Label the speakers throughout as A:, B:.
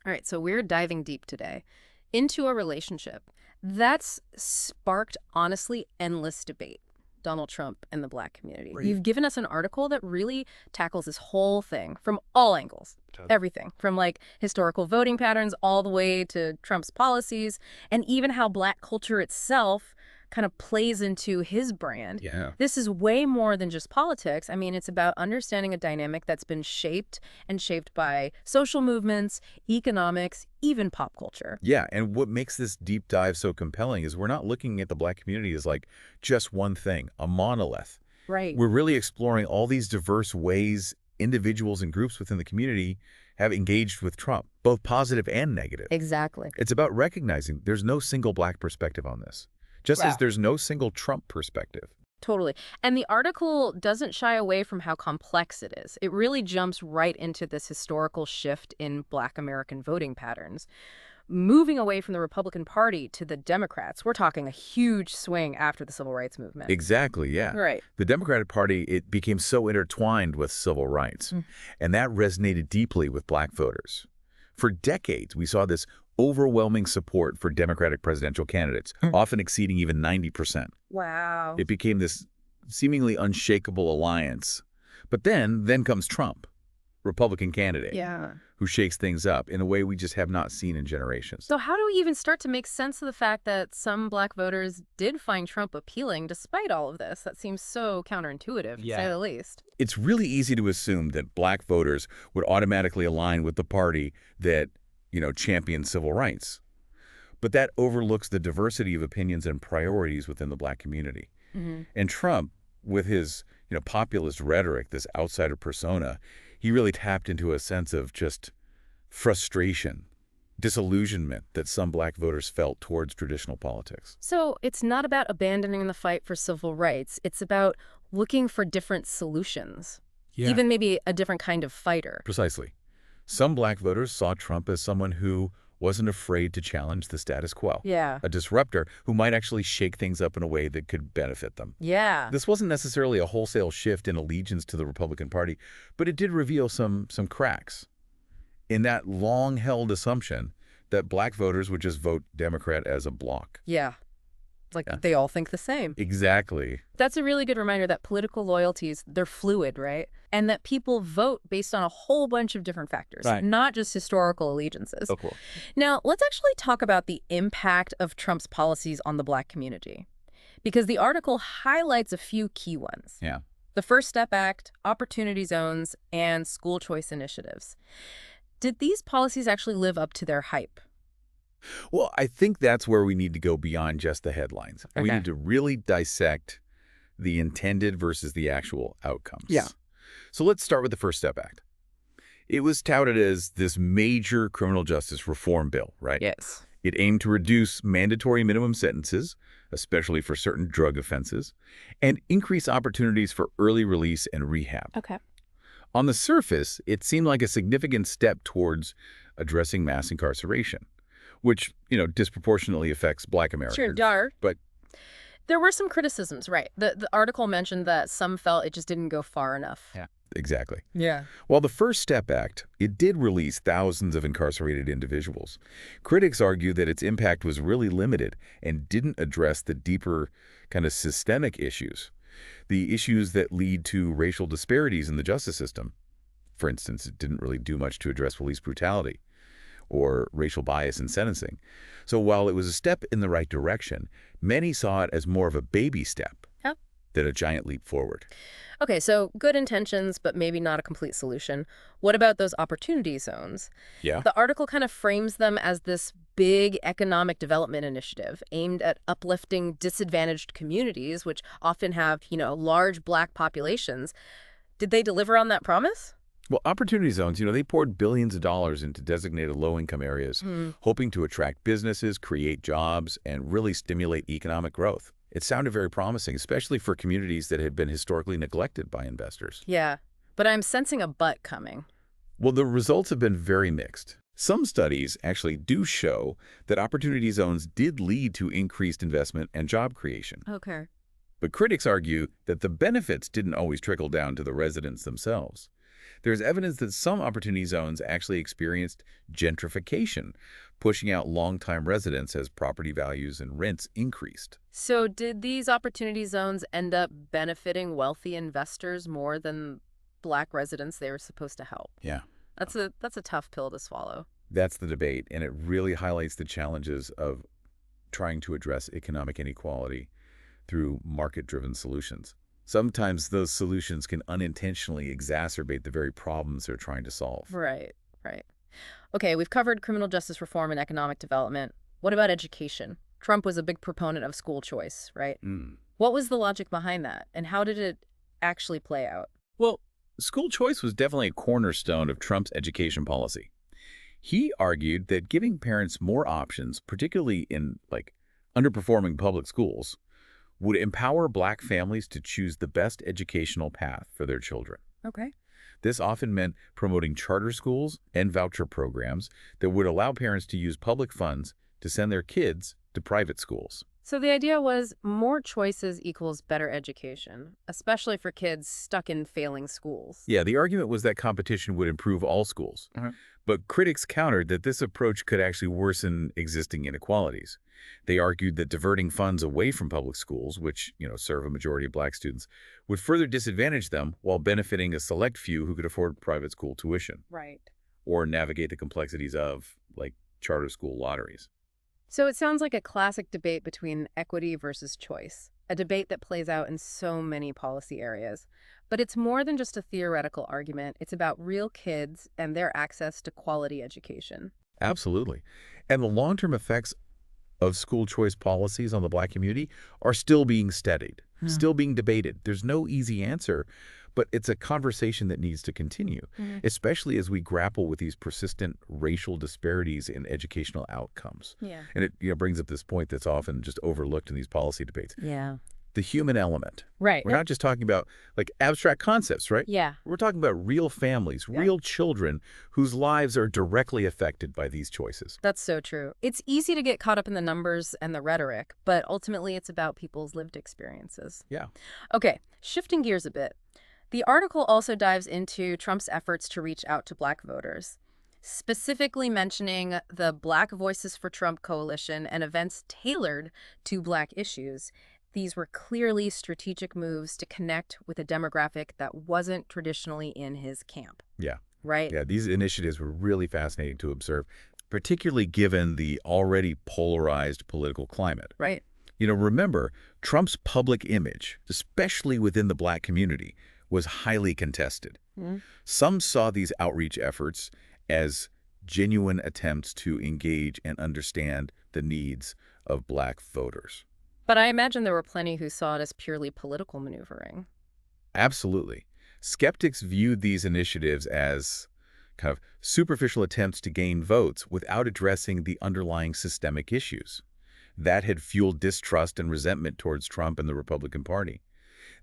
A: All right, so we're diving deep today into a relationship that's sparked, honestly, endless debate. Donald Trump and the Black community.
B: Right.
A: You've given us an article that really tackles this whole thing from all angles.
B: Totally.
A: Everything from like historical voting patterns all the way to Trump's policies and even how Black culture itself kind of plays into his brand.
B: Yeah.
A: This is way more than just politics. I mean, it's about understanding a dynamic that's been shaped by social movements, economics, even pop culture.
B: Yeah, and what makes this deep dive so compelling is we're not looking at the Black community as like just one thing, a monolith.
A: Right.
B: We're really exploring all these diverse ways individuals and groups within the community have engaged with Trump, both positive and negative.
A: Exactly.
B: It's about recognizing there's no single Black perspective on this, just as there's no single Trump perspective.
A: Totally. And the article doesn't shy away from how complex it is. It really jumps right into this historical shift in Black American voting patterns. Moving away from the Republican Party to the Democrats, we're talking a huge swing after the Civil Rights Movement.
B: Exactly, yeah.
A: Right.
B: The Democratic Party, it became so intertwined with civil rights, and that resonated deeply with Black voters. For decades, we saw this overwhelming support for Democratic presidential candidates, often exceeding even 90%.
A: Wow.
B: It became this seemingly unshakable alliance. But then comes Trump, Republican candidate, who shakes things up in a way we just have not seen in generations.
A: So how do we even start to make sense of the fact that some Black voters did find Trump appealing despite all of this? That seems so counterintuitive, to say the least.
B: It's really easy to assume that Black voters would automatically align with the party that, champions civil rights. But that overlooks the diversity of opinions and priorities within the Black community. And Trump, with his, populist rhetoric, this outsider persona, he really tapped into a sense of just frustration, disillusionment that some Black voters felt towards traditional politics.
A: So it's not about abandoning the fight for civil rights. It's about looking for different solutions, even maybe a different kind of fighter.
B: Precisely. Some Black voters saw Trump as someone who wasn't afraid to challenge the status quo. A disruptor who might actually shake things up in a way that could benefit them. This wasn't necessarily a wholesale shift in allegiance to the Republican Party, but it did reveal some cracks in that long-held assumption that Black voters would just vote Democrat as a bloc.
A: They all think the same.
B: Exactly.
A: That's a really good reminder that political loyalties, they're fluid, right? And that people vote based on a whole bunch of different factors, not just historical allegiances.
B: Oh, cool.
A: Now, let's actually talk about the impact of Trump's policies on the Black community, because the article highlights a few key ones. The First Step Act, opportunity zones, and school choice initiatives. Did these policies actually live up to their hype?
B: Well, I think that's where we need to go beyond just the headlines. We need to really dissect the intended versus the actual outcomes. So let's start with the First Step Act. It was touted as this major criminal justice reform bill, right?
A: Yes.
B: It aimed to reduce mandatory minimum sentences, especially for certain drug offenses, and increase opportunities for early release and rehab. On the surface, it seemed like a significant step towards addressing mass incarceration, which, disproportionately affects Black Americans. But
A: there were some criticisms, right? The article mentioned that some felt it just didn't go far enough.
B: Exactly. While the First Step Act, it did release thousands of incarcerated individuals. Critics argue that its impact was really limited and didn't address the deeper kind of systemic issues, the issues that lead to racial disparities in the justice system. For instance, it didn't really do much to address police brutality or racial bias in sentencing. So while it was a step in the right direction, many saw it as more of a baby step than a giant leap forward.
A: Okay, so good intentions, but maybe not a complete solution. What about those opportunity zones? The article kind of frames them as this big economic development initiative aimed at uplifting disadvantaged communities, which often have, large Black populations. Did they deliver on that promise?
B: Well, opportunity zones, they poured billions of dollars into designated low-income areas, hoping to attract businesses, create jobs, and really stimulate economic growth. It sounded very promising, especially for communities that had been historically neglected by investors.
A: But I'm sensing a but coming.
B: Well, the results have been very mixed. Some studies actually do show that opportunity zones did lead to increased investment and job creation. But critics argue that the benefits didn't always trickle down to the residents themselves. There's evidence that some opportunity zones actually experienced gentrification, pushing out longtime residents as property values and rents increased.
A: So did these opportunity zones end up benefiting wealthy investors more than Black residents they were supposed to help?
B: Yeah.
A: That's a tough pill to swallow.
B: That's the debate, and it really highlights the challenges of trying to address economic inequality through market-driven solutions. Sometimes those solutions can unintentionally exacerbate the very problems they're trying to solve.
A: Right, right. Okay, we've covered criminal justice reform and economic development. What about education? Trump was a big proponent of school choice, right? What was the logic behind that, and how did it actually play out?
B: Well, school choice was definitely a cornerstone of Trump's education policy. He argued that giving parents more options, particularly in underperforming public schools, would empower Black families to choose the best educational path for their children.
A: Okay.
B: This often meant promoting charter schools and voucher programs that would allow parents to use public funds to send their kids to private schools.
A: So the idea was more choices equals better education, especially for kids stuck in failing schools.
B: Yeah, the argument was that competition would improve all schools. But critics countered that this approach could actually worsen existing inequalities. They argued that diverting funds away from public schools, which, serve a majority of Black students, would further disadvantage them while benefiting a select few who could afford private school tuition.
A: Right.
B: Or navigate the complexities of, charter school lotteries.
A: So it sounds like a classic debate between equity versus choice, a debate that plays out in so many policy areas. But it's more than just a theoretical argument. It's about real kids and their access to quality education.
B: Absolutely. And the long-term effects of school choice policies on the Black community are still being studied, still being debated. There's no easy answer, but it's a conversation that needs to continue, especially as we grapple with these persistent racial disparities in educational outcomes.
A: Yeah.
B: And it brings up this point that's often just overlooked in these policy debates.
A: Yeah.
B: The human element.
A: Right.
B: We're not just talking about abstract concepts, right?
A: Yeah.
B: We're talking about real families, real children whose lives are directly affected by these choices.
A: That's so true. It's easy to get caught up in the numbers and the rhetoric, but ultimately it's about people's lived experiences.
B: Yeah.
A: Okay, shifting gears a bit. The article also dives into Trump's efforts to reach out to Black voters, specifically mentioning the Black Voices for Trump coalition and events tailored to Black issues. These were clearly strategic moves to connect with a demographic that wasn't traditionally in his camp.
B: Yeah.
A: Right?
B: Yeah, these initiatives were really fascinating to observe, particularly given the already polarized political climate.
A: Right.
B: Remember, Trump's public image, especially within the Black community, was highly contested. Some saw these outreach efforts as genuine attempts to engage and understand the needs of Black voters.
A: But I imagine there were plenty who saw it as purely political maneuvering.
B: Absolutely. Skeptics viewed these initiatives as kind of superficial attempts to gain votes without addressing the underlying systemic issues. That had fueled distrust and resentment towards Trump and the Republican Party.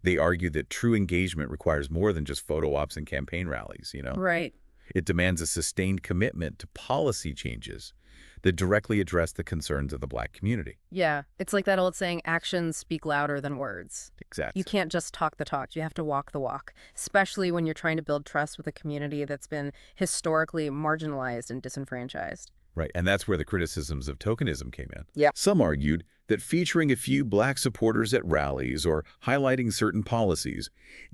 B: They argued that true engagement requires more than just photo ops and campaign rallies,
A: Right.
B: It demands a sustained commitment to policy changes that directly address the concerns of the Black community.
A: Yeah, it's like that old saying, actions speak louder than words.
B: Exactly.
A: You can't just talk the talk. You have to walk the walk, especially when you're trying to build trust with a community that's been historically marginalized and disenfranchised.
B: Right, and that's where the criticisms of tokenism came in.
A: Yeah.
B: Some argued that featuring a few Black supporters at rallies or highlighting certain policies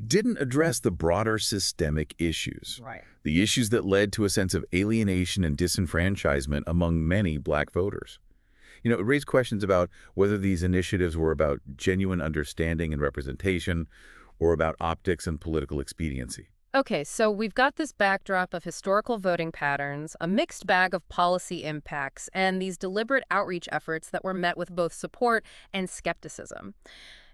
B: didn't address the broader systemic issues.
A: Right.
B: The issues that led to a sense of alienation and disenfranchisement among many Black voters. It raised questions about whether these initiatives were about genuine understanding and representation or about optics and political expediency.
A: Okay, so we've got this backdrop of historical voting patterns, a mixed bag of policy impacts, and these deliberate outreach efforts that were met with both support and skepticism.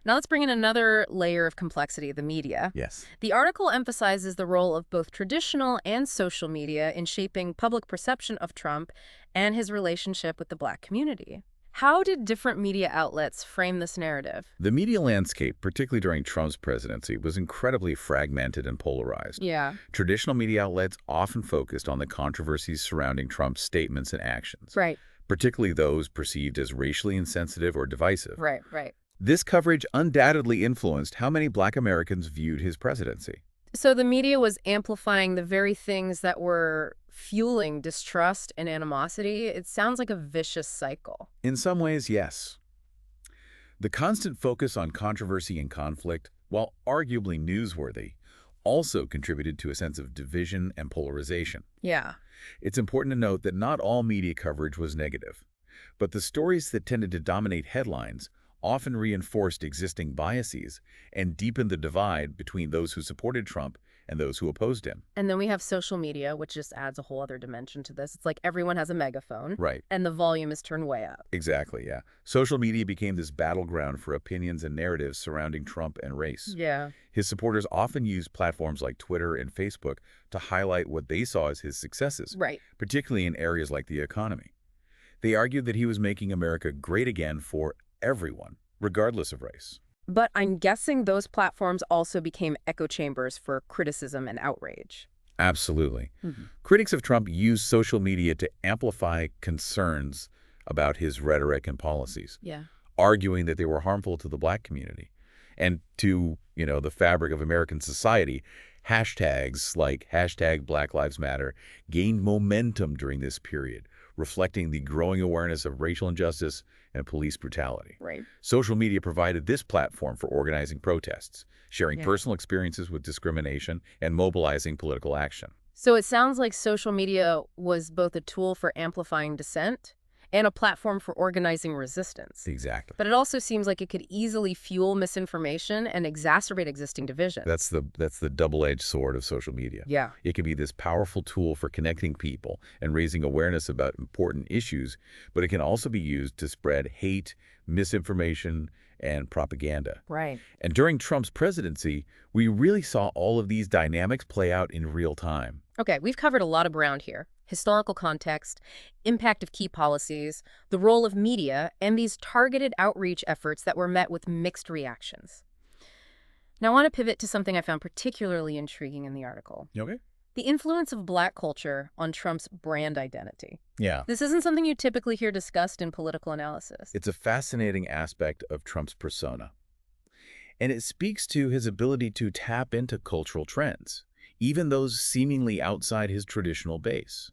A: Now let's bring in another layer of complexity, the media.
B: Yes.
A: The article emphasizes the role of both traditional and social media in shaping public perception of Trump and his relationship with the Black community. How did different media outlets frame this narrative?
B: The media landscape, particularly during Trump's presidency, was incredibly fragmented and polarized.
A: Yeah.
B: Traditional media outlets often focused on the controversies surrounding Trump's statements and actions.
A: Right.
B: Particularly those perceived as racially insensitive or divisive.
A: Right.
B: This coverage undoubtedly influenced how many Black Americans viewed his presidency.
A: So the media was amplifying the very things that were fueling distrust and animosity. It sounds like a vicious cycle.
B: In some ways, yes. The constant focus on controversy and conflict, while arguably newsworthy, also contributed to a sense of division and polarization.
A: Yeah.
B: It's important to note that not all media coverage was negative, but the stories that tended to dominate headlines often reinforced existing biases and deepened the divide between those who supported Trump and those who opposed him.
A: And then we have social media, which just adds a whole other dimension to this. It's like everyone has a megaphone.
B: Right.
A: And the volume is turned way up.
B: Exactly, yeah. Social media became this battleground for opinions and narratives surrounding Trump and race.
A: Yeah.
B: His supporters often used platforms like Twitter and Facebook to highlight what they saw as his successes,
A: Right.
B: particularly in areas like the economy. They argued that he was making America great again for everyone, regardless of race.
A: But I'm guessing those platforms also became echo chambers for criticism and outrage.
B: Absolutely. Critics of Trump used social media to amplify concerns about his rhetoric and policies,
A: Yeah.
B: arguing that they were harmful to the black community and to, the fabric of American society. Hashtags like hashtag Black Lives Matter gained momentum during this period, reflecting the growing awareness of racial injustice and police brutality.
A: Right.
B: Social media provided this platform for organizing protests, sharing
A: Yeah.
B: personal experiences with discrimination, and mobilizing political action.
A: So it sounds like social media was both a tool for amplifying dissent and a platform for organizing resistance.
B: Exactly.
A: But it also seems like it could easily fuel misinformation and exacerbate existing divisions.
B: That's the double-edged sword of social media.
A: Yeah.
B: It can be this powerful tool for connecting people and raising awareness about important issues, but it can also be used to spread hate, misinformation, and propaganda.
A: Right.
B: And during Trump's presidency, we really saw all of these dynamics play out in real time.
A: Okay, we've covered a lot of ground here. Historical context, impact of key policies, the role of media, and these targeted outreach efforts that were met with mixed reactions. Now I want to pivot to something I found particularly intriguing in the article.
B: Okay.
A: The influence of Black culture on Trump's brand identity.
B: Yeah.
A: This isn't something you typically hear discussed in political analysis.
B: It's a fascinating aspect of Trump's persona. And it speaks to his ability to tap into cultural trends, even those seemingly outside his traditional base.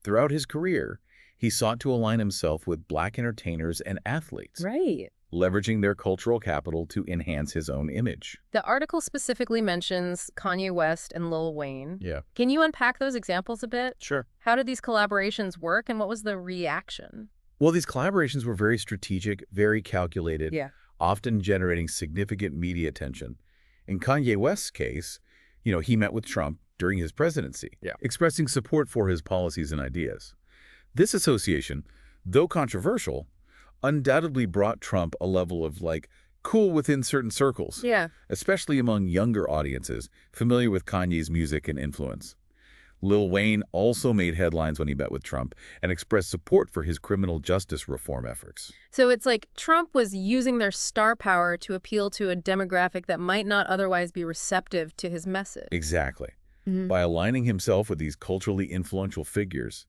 B: Throughout his career, he sought to align himself with Black entertainers and athletes,
A: Right.
B: leveraging their cultural capital to enhance his own image.
A: The article specifically mentions Kanye West and Lil Wayne.
B: Yeah.
A: Can you unpack those examples a bit?
B: Sure.
A: How did these collaborations work, and what was the reaction?
B: Well, these collaborations were very strategic, very calculated,
A: Yeah.
B: often generating significant media attention. In Kanye West's case, he met with Trump during his presidency, expressing support for his policies and ideas. This association, though controversial, undoubtedly brought Trump a level of, cool within certain circles,
A: Yeah.
B: especially among younger audiences familiar with Kanye's music and influence. Lil Wayne also made headlines when he met with Trump and expressed support for his criminal justice reform efforts.
A: So it's like Trump was using their star power to appeal to a demographic that might not otherwise be receptive to his message.
B: Exactly. By aligning himself with these culturally influential figures,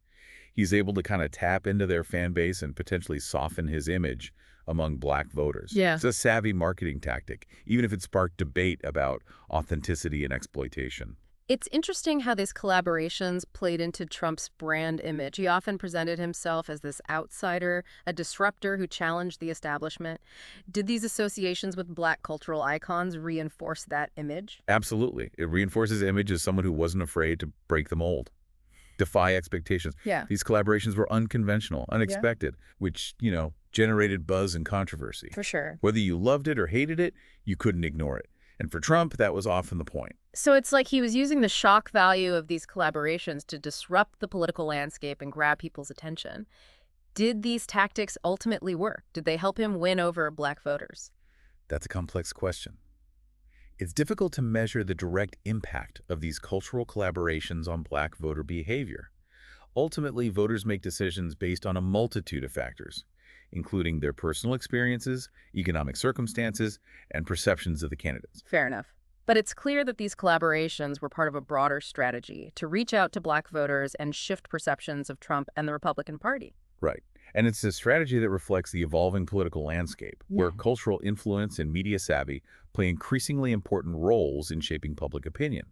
B: he's able to kind of tap into their fan base and potentially soften his image among Black voters.
A: Yeah.
B: It's a savvy marketing tactic, even if it sparked debate about authenticity and exploitation.
A: It's interesting how these collaborations played into Trump's brand image. He often presented himself as this outsider, a disruptor who challenged the establishment. Did these associations with Black cultural icons reinforce that image?
B: Absolutely. It reinforces his image as someone who wasn't afraid to break the mold, defy expectations.
A: Yeah.
B: These collaborations were unconventional, unexpected, which, generated buzz and controversy.
A: For sure.
B: Whether you loved it or hated it, you couldn't ignore it. And for Trump, that was often the point.
A: So it's like he was using the shock value of these collaborations to disrupt the political landscape and grab people's attention. Did these tactics ultimately work? Did they help him win over Black voters?
B: That's a complex question. It's difficult to measure the direct impact of these cultural collaborations on Black voter behavior. Ultimately, voters make decisions based on a multitude of factors, including their personal experiences, economic circumstances, and perceptions of the candidates.
A: Fair enough. But it's clear that these collaborations were part of a broader strategy to reach out to Black voters and shift perceptions of Trump and the Republican Party.
B: Right. And it's a strategy that reflects the evolving political landscape, where cultural influence and media savvy play increasingly important roles in shaping public opinion.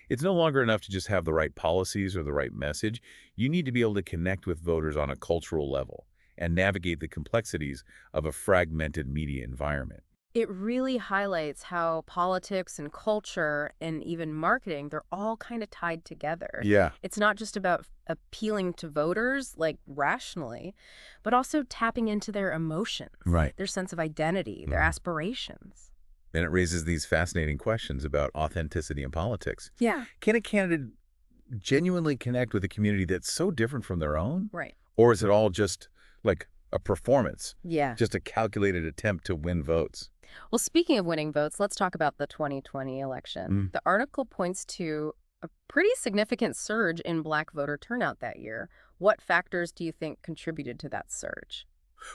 B: It's no longer enough to just have the right policies or the right message. You need to be able to connect with voters on a cultural level and navigate the complexities of a fragmented media environment.
A: It really highlights how politics and culture and even marketing, they're all kind of tied together.
B: Yeah,
A: It's not just about appealing to voters, like rationally, but also tapping into their emotions,
B: right.
A: their sense of identity, their aspirations.
B: And it raises these fascinating questions about authenticity in politics.
A: Yeah.
B: Can a candidate genuinely connect with a community that's so different from their own?
A: Right.
B: Or is it all just like a performance,
A: Yeah.
B: just a calculated attempt to win votes?
A: Well, speaking of winning votes, let's talk about the 2020 election. The article points to a pretty significant surge in Black voter turnout that year. What factors do you think contributed to that surge?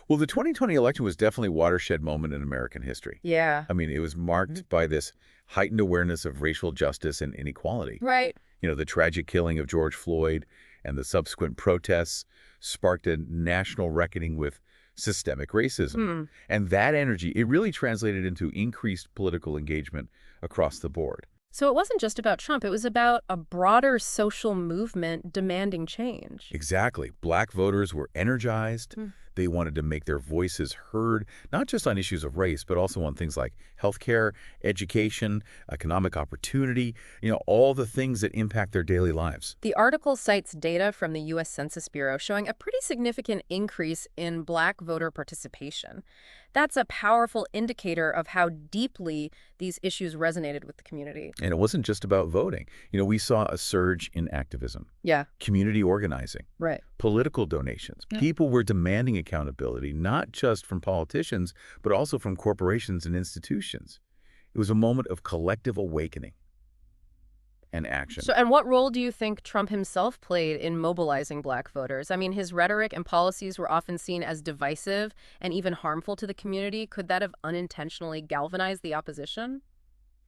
B: Well, the 2020 election was definitely a watershed moment in American history.
A: Yeah.
B: I mean, it was marked by this heightened awareness of racial justice and inequality.
A: Right.
B: The tragic killing of George Floyd and the subsequent protests sparked a national reckoning with systemic racism. And that energy, it really translated into increased political engagement across the board.
A: So it wasn't just about Trump. It was about a broader social movement demanding change.
B: Exactly. Black voters were energized. They wanted to make their voices heard, not just on issues of race, but also on things like healthcare, education, economic opportunity, all the things that impact their daily lives.
A: The article cites data from the U.S. Census Bureau showing a pretty significant increase in Black voter participation. That's a powerful indicator of how deeply these issues resonated with the community.
B: And it wasn't just about voting. We saw a surge in activism,
A: Yeah.
B: community organizing,
A: Right.
B: political donations. People were demanding accountability, not just from politicians, but also from corporations and institutions. It was a moment of collective awakening and action.
A: And what role do you think Trump himself played in mobilizing Black voters? I mean, his rhetoric and policies were often seen as divisive and even harmful to the community. Could that have unintentionally galvanized the opposition?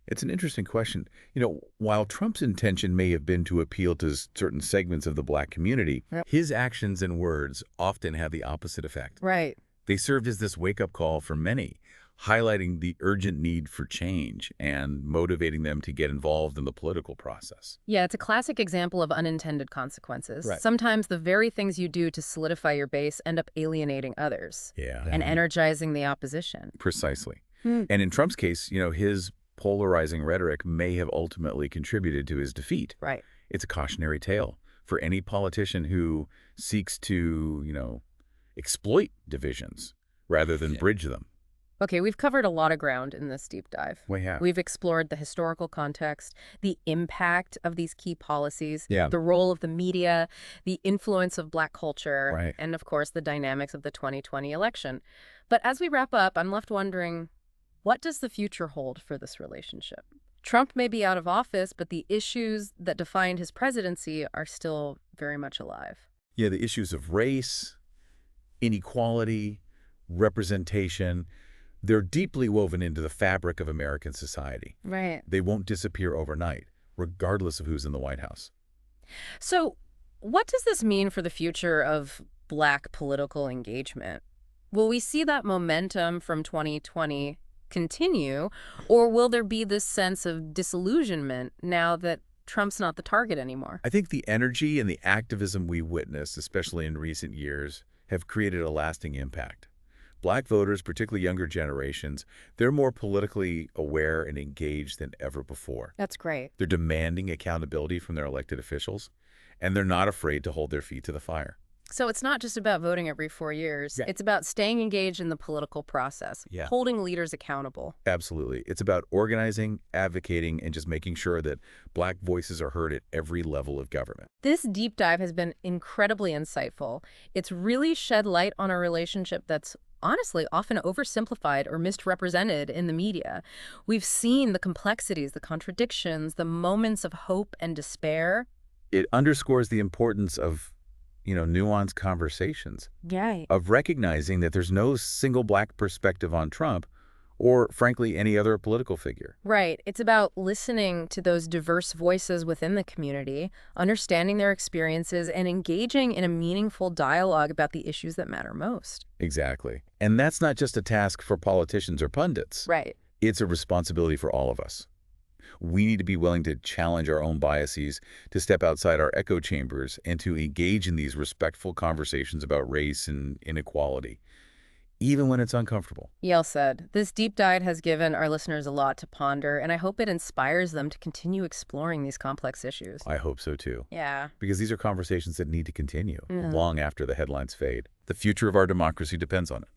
B: It's an interesting question. While Trump's intention may have been to appeal to certain segments of the Black community, his actions and words often had the opposite effect.
A: Right.
B: They served as this wake-up call for many, highlighting the urgent need for change and motivating them to get involved in the political process.
A: Yeah, it's a classic example of unintended consequences.
B: Right.
A: Sometimes the very things you do to solidify your base end up alienating others and energizing the opposition.
B: Precisely. And in Trump's case, his polarizing rhetoric may have ultimately contributed to his defeat.
A: Right.
B: It's a cautionary tale for any politician who seeks to, exploit divisions rather than bridge them.
A: Okay, we've covered a lot of ground in this deep dive.
B: We have.
A: We've explored the historical context, the impact of these key policies,
B: Yeah.
A: the role of the media, the influence of Black culture,
B: Right.
A: and of course the dynamics of the 2020 election. But as we wrap up, I'm left wondering, what does the future hold for this relationship? Trump may be out of office, but the issues that defined his presidency are still very much alive.
B: Yeah, the issues of race, inequality, representation, they're deeply woven into the fabric of American society.
A: Right.
B: They won't disappear overnight, regardless of who's in the White House.
A: So what does this mean for the future of Black political engagement? Will we see that momentum from 2020 continue, or will there be this sense of disillusionment now that Trump's not the target anymore?
B: I think the energy and the activism we witnessed, especially in recent years, have created a lasting impact. Black voters, particularly younger generations, they're more politically aware and engaged than ever before.
A: That's great.
B: They're demanding accountability from their elected officials, and they're not afraid to hold their feet to the fire.
A: So it's not just about voting every 4 years.
B: Yeah.
A: It's about staying engaged in the political process, holding leaders accountable.
B: Absolutely. It's about organizing, advocating, and just making sure that Black voices are heard at every level of government.
A: This deep dive has been incredibly insightful. It's really shed light on a relationship that's honestly often oversimplified or misrepresented in the media. We've seen the complexities, the contradictions, the moments of hope and despair.
B: It underscores the importance of nuanced conversations,
A: Right.
B: of recognizing that there's no single Black perspective on Trump or, frankly, any other political figure.
A: Right. It's about listening to those diverse voices within the community, understanding their experiences, and engaging in a meaningful dialogue about the issues that matter most.
B: Exactly. And that's not just a task for politicians or pundits.
A: Right.
B: It's a responsibility for all of us. We need to be willing to challenge our own biases, to step outside our echo chambers, and to engage in these respectful conversations about race and inequality, even when it's uncomfortable.
A: Yale said, this deep dive has given our listeners a lot to ponder, and I hope it inspires them to continue exploring these complex issues.
B: I hope so, too.
A: Yeah.
B: Because these are conversations that need to continue long after the headlines fade. The future of our democracy depends on it.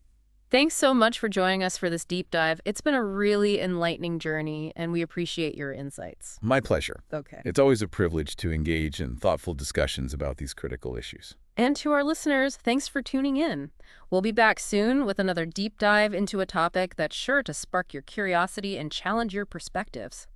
A: Thanks so much for joining us for this deep dive. It's been a really enlightening journey, and we appreciate your insights.
B: My pleasure.
A: Okay.
B: It's always a privilege to engage in thoughtful discussions about these critical issues.
A: And to our listeners, thanks for tuning in. We'll be back soon with another deep dive into a topic that's sure to spark your curiosity and challenge your perspectives.